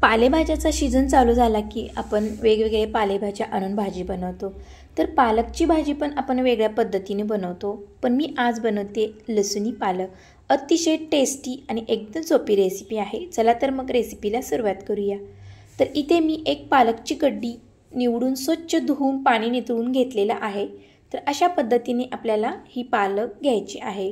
पालेभाज्याचा season चालू झाला की आपण वेगवेगळे पालेभाज्या आणून भाजी बनवतो। तर पालकची भाजी पण आपण वेगळ्या पद्धतीने बनवतो, पण मी आज बनवते लसुणी पालक। अतिशय टेस्टी आणि एकदम सोपी रेसिपी आहे। चला तर मग रेसिपीला सुरुवात करूया। तर इथे मी एक पालकची गड्डी निवडून स्वच्छ धुवून पाणी निथळून घेतलेला आहे। तर अशा पद्धतीने आपल्याला ही पालक घ्यायची आहे।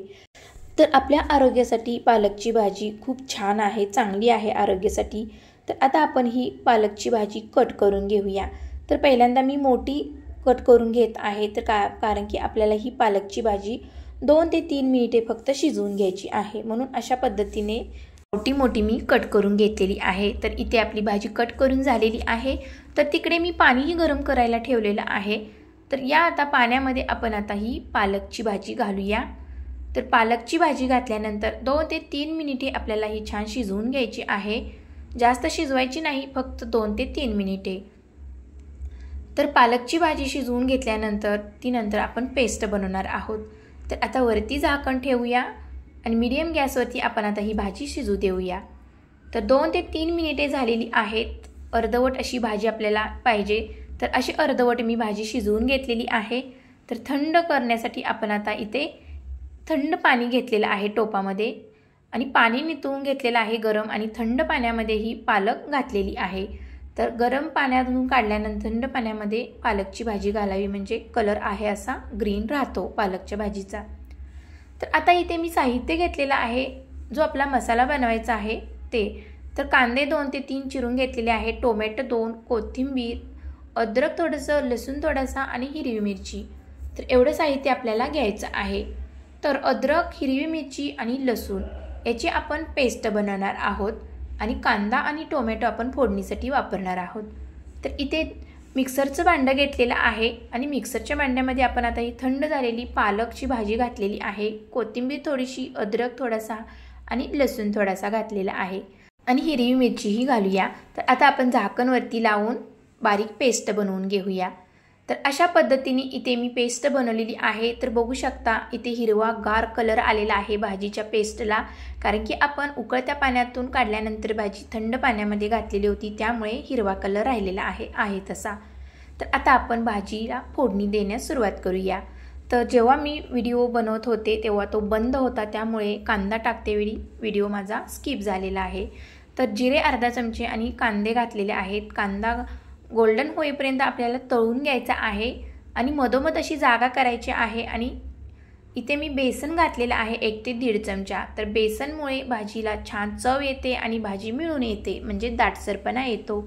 तर आपल्या आरोग्यासाठी पालकची भाजी खूप छान आहे, चांगली आहे आरोग्यासाठी। तर आता आपण ही पालकची भाजी कट करून घेऊया। तर पहिल्यांदा मी मोठी कट करून घेत आहे, तर कारण की आपल्याला ही पालकची भाजी 2 ते 3 मिनिटे फक्त शिजवून घ्यायची आहे, म्हणून अशा पद्धतीने मोठी मी कट करून घेतलेली आहे। तर इथे आपली भाजी कट करून झालेली आहे। तर तिकडे मी पाणीही गरम करायला ठेवलेलं आहे। तर या आता पाण्यामध्ये आपण आता ही पालकची भाजी घालूया। तर पालकची भाजी घातल्यानंतर 2 ते 3 मिनिटे आपल्याला ही छान शिजवून घ्यायची आहे। जास्त शिजवायची नाही, फक्त 2 ते 3 मिनिटे। तर पालकची भाजी शिजवून घेतल्यानंतर ती नंतर आपण पेस्ट बनवणार आहोत। तर आता वरती झाकण ठेवूया आणि मीडियम गॅसवरती आपण आता ही भाजी शिजू देऊया। तर 2 ते 3 मिनिटे झालेली आहेत। अर्धवट अशी भाजी आपल्याला पाहिजे, तर अशी अर्धवट मी भाजी शिजवून घेतलेली आहे। तर थंड करण्यासाठी आपण आता इथे थंड पाणी घेतलेलं आहे टोपामध्ये आणि पाणी निथळून घेतलेलं आहे गरम, आणि थंड पाण्यामध्ये ही पालक घातलेली आहे। तर गरम पाण्यातून काढल्यानंतर थंड पाण्यामध्ये पालकची भाजी घालावी, म्हणजे कलर आहे असा ग्रीन राहतो पालकच्या भाजीचा। तर आता इथे मी साहित्य घेतलेलं आहे, जो आपला मसाला बनवायचा आहे ते। तर कांदे 2 ते 3 चिरून घेतलेले आहे, टोमॅटो 2, कोथिंबीर, अद्रक थोडंसं, लसूण थोडासा आणि हिरवी मिरची। तर एवढं साहित्य आपल्याला घ्यायचं आहे। तर अद्रक, हिरवी मिरची आणि लसूण याची आपण पेस्ट बनवणार आहोत, आणि कांदा आणि टोमॅटो आपण फोडणीसाठी वापरणार आहोत। तर इथे मिक्सरचं भांडं घेतलेलं आहे, आणि मिक्सरच्या भांड्यामध्ये आपण आता ही थंड झालेली पालकची भाजी घातलेली आहे। कोथिंबीर थोडीशी, अद्रक थोडासा आणि लसूण थोडासा घातलेला आहे, आणि हिरवी मिरचीही घालूया। तर आता आपण झाकणवरती लावून बारीक पेस्ट बनवून घेऊया। तर अशा पद्धतीने इथे मी पेस्ट बनवलेली आहे। तर बघू शकता इथे हिरवा गार कलर आलेला आहे भाजीच्या पेस्टला, कारण की आपण उकळत्या पाण्यातून काढल्यानंतर भाजी थंड पाण्यामध्ये घातलेली होती, त्यामुळे हिरवा कलर राहिलेला आहे तसा। तर आता आपण भाजीला फोडणी देण्यास सुरुवात करूया। तर जेव्हा मी व्हिडिओ बनवत होते तेव्हा तो बंद होता, त्यामुळे कांदा टाकतेवेळी व्हिडिओ माझा स्किप झालेला आहे। तर जिरे अर्धा चमचे आणि कांदे घातलेले आहेत। कांदा गोल्डन होईपर्यंत आपल्याला तळून घ्यायचा आहे, आणि मधोमध अशी जागा करायची आहे। आणि इथे मी बेसन घातलेलं आहे 1 ते 1.5 चमचा। तर बेसनमुळे भाजीला छान चव येते आणि भाजी मिळून येते, म्हणजे दाटसरपणा येतो।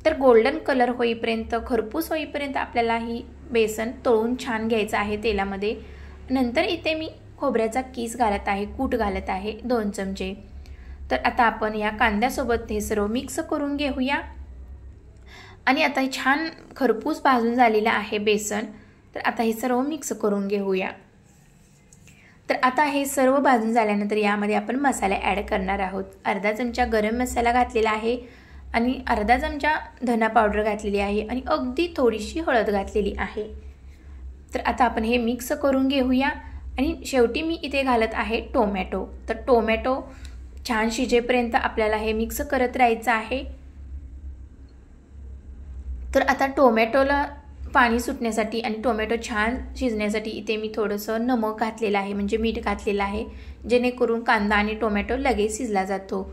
तर गोल्डन कलर होईपर्यंत, खरपूस होईपर्यंत आपल्याला ही बेसन तळून छान घ्यायचं आहे तेलामध्ये। नंतर इथे मी खोबऱ्याचा कीस घालत आहे, कूट घालत आहे 2 चमचे। तर आता आपण या कांद्यासोबत हे सर्व मिक्स करून घेऊया। आणि आता छान खरपूस भाजून झालेलं आहे बेसन। तर आता हे सर्व मिक्स करून घेऊया। तर आता हे सर्व भाजून झाल्यानंतर यामध्ये आपण मसाले ॲड करणार आहोत। अर्धा चमचा गरम मसाला घातलेला आहे, आणि अर्धा चमचा धना पावडर घातलेली आहे, आणि अगदी थोडीशी हळद घातलेली आहे। तर आता आपण हे मिक्स करून घेऊया। आणि शेवटी मी इथे घालत आहे टोमॅटो। तर टोमॅटो छान शिजेपर्यंत आपल्याला हे मिक्स करत राहायचं आहे। तर आता टोमॅटोला पाणी सुटण्यासाठी आणि टोमॅटो छान शिजण्यासाठी इथे मी थोडंसं नमक घातलेलं आहे, म्हणजे मीठ घातलेलं आहे, जेणेकरून कांदा आणि टोमॅटो लगेच शिजला जातो।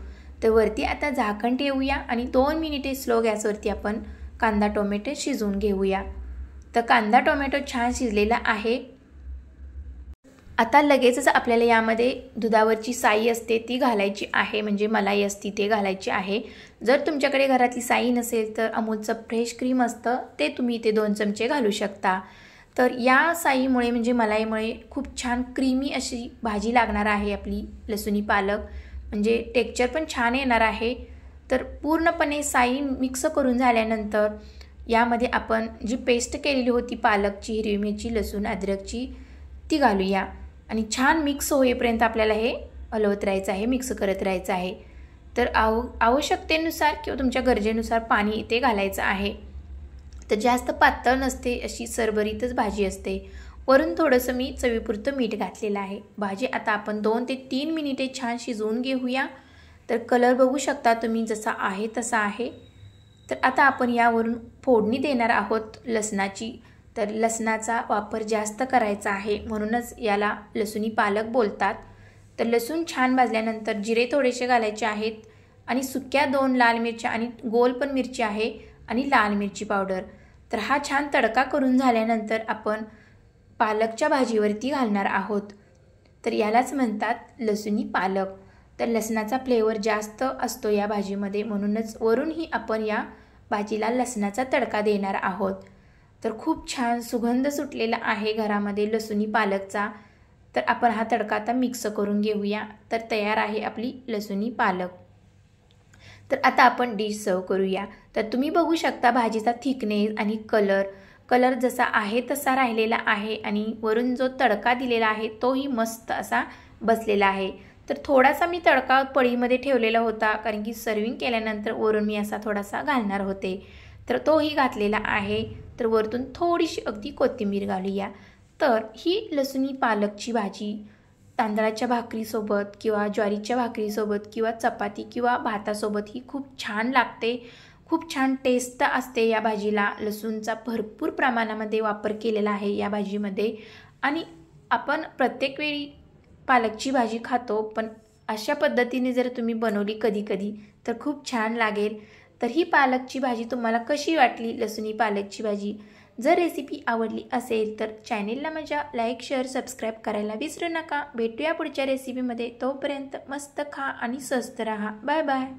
तर वरती आता झाकण ठेवूया आणि 2 मिनिटे स्लो गॅसवरती आपण कांदा टोमॅटो शिजवून घेऊया। तर कांदा टोमॅटो छान शिजलेला आहे। आता लगेचच आपल्याला यामध्ये दुधावरची साई असते ती घालायची आहे, म्हणजे मलाई असती ते घालायची आहे। जर तुमच्याकडे घरातली साई नसेल तर अमूलचं फ्रेश क्रीम असतं ते तुम्ही इथे 2 चमचे घालू शकता। तर या साईमुळे म्हणजे मलाईमुळे खूप छान क्रीमी अशी भाजी लागणार आहे आपली लसुणी पालक, म्हणजे टेक्स्चर पण छान येणार आहे। तर पूर्णपणे साई मिक्स करून झाल्यानंतर यामध्ये आपण जी पेस्ट केलेली होती पालकची, हिरवी मिरची, लसूण, अद्रकची ती घालूया, आणि छान मिक्स होईपर्यंत आपल्याला हे हलवत राहायचं आहे, मिक्स करत राहायचं आहे। तर आवश्यकतेनुसार किंवा तुमच्या गरजेनुसार पाणी इथे घालायचं आहे। तर जास्त पातळ नसते, अशी सरभरीतच भाजी असते। वरून थोडंसं मी चवीपुरतं मीठ घातलेलं आहे। भाजी आता आपण 2 ते 3 मिनिटे छान शिजवून घेऊया। तर कलर बघू शकता तुम्ही जसा आहे तसा आहे। तर आता आपण यावरून फोडणी देणार आहोत लसणाची। तर लसणाचा वापर जास्त करायचा आहे, म्हणूनच याला लसुणी पालक बोलतात। तर लसूण छान भाजल्यानंतर जिरे थोडेसे घालायचे आहेत आणि सुक्या 2 लाल मिरच्या आणि गोल पण मिरची आहे आणि लाल मिरची पावडर। तर हा छान तडका करून झाल्यानंतर आपण पालकच्या भाजीवरती घालणार आहोत। तर यालाच म्हणतात लसुणी पालक। तर लसणाचा फ्लेवर जास्त असतो या भाजीमध्ये, म्हणूनच वरूनही आपण या भाजीला लसणाचा तडका देणार आहोत। तर खूप छान सुगंध सुटलेला आहे घरामध्ये लसुणी पालकचा। तर आपण हा तडका आता मिक्स करून घेऊया। तर तयार आहे आपली लसुणी पालक। तर आता आपण डिश सर्व करूया। तर तुम्ही बघू शकता भाजीचा थिकनेस आणि कलर जसा आहे तसा राहिलेला आहे आणि वरून जो तडका दिलेला आहे तोही मस्त असा बसलेला आहे। तर थोडासा मी तडका पळीमध्ये ठेवलेला होता, कारण की सर्विंग केल्यानंतर वरून मी असा थोडासा घालणार होते, तर तोही घातलेला आहे। तर वरतून थोडीशी अगदी कोथिंबीर घालूया। तर ही लसुणी पालकची भाजी तांदळाच्या भाकरीसोबत किंवा ज्वारीच्या भाकरीसोबत किंवा चपाती किंवा भातासोबत ही खूप छान लागते। खूप छान टेस्ट असते या भाजीला। लसूणचा भरपूर प्रमाणामध्ये वापर केलेला आहे या भाजीमध्ये आणि आपण प्रत्येक वेळी पालकची भाजी खातो, पण अशा पद्धतीने जर तुम्ही बनवली कधी तर खूप छान लागेल। तर ही पालकची भाजी तुम्हाला कशी वाटली, लसुणी पालकची भाजी? जर रेसिपी आवडली असेल तर चॅनेलला माझ्या लाईक, शेअर, सबस्क्राईब करायला विसरू नका। भेटूया पुढच्या रेसिपीमध्ये। तोपर्यंत मस्त खा आणि स्वस्त रहा। Bye bye.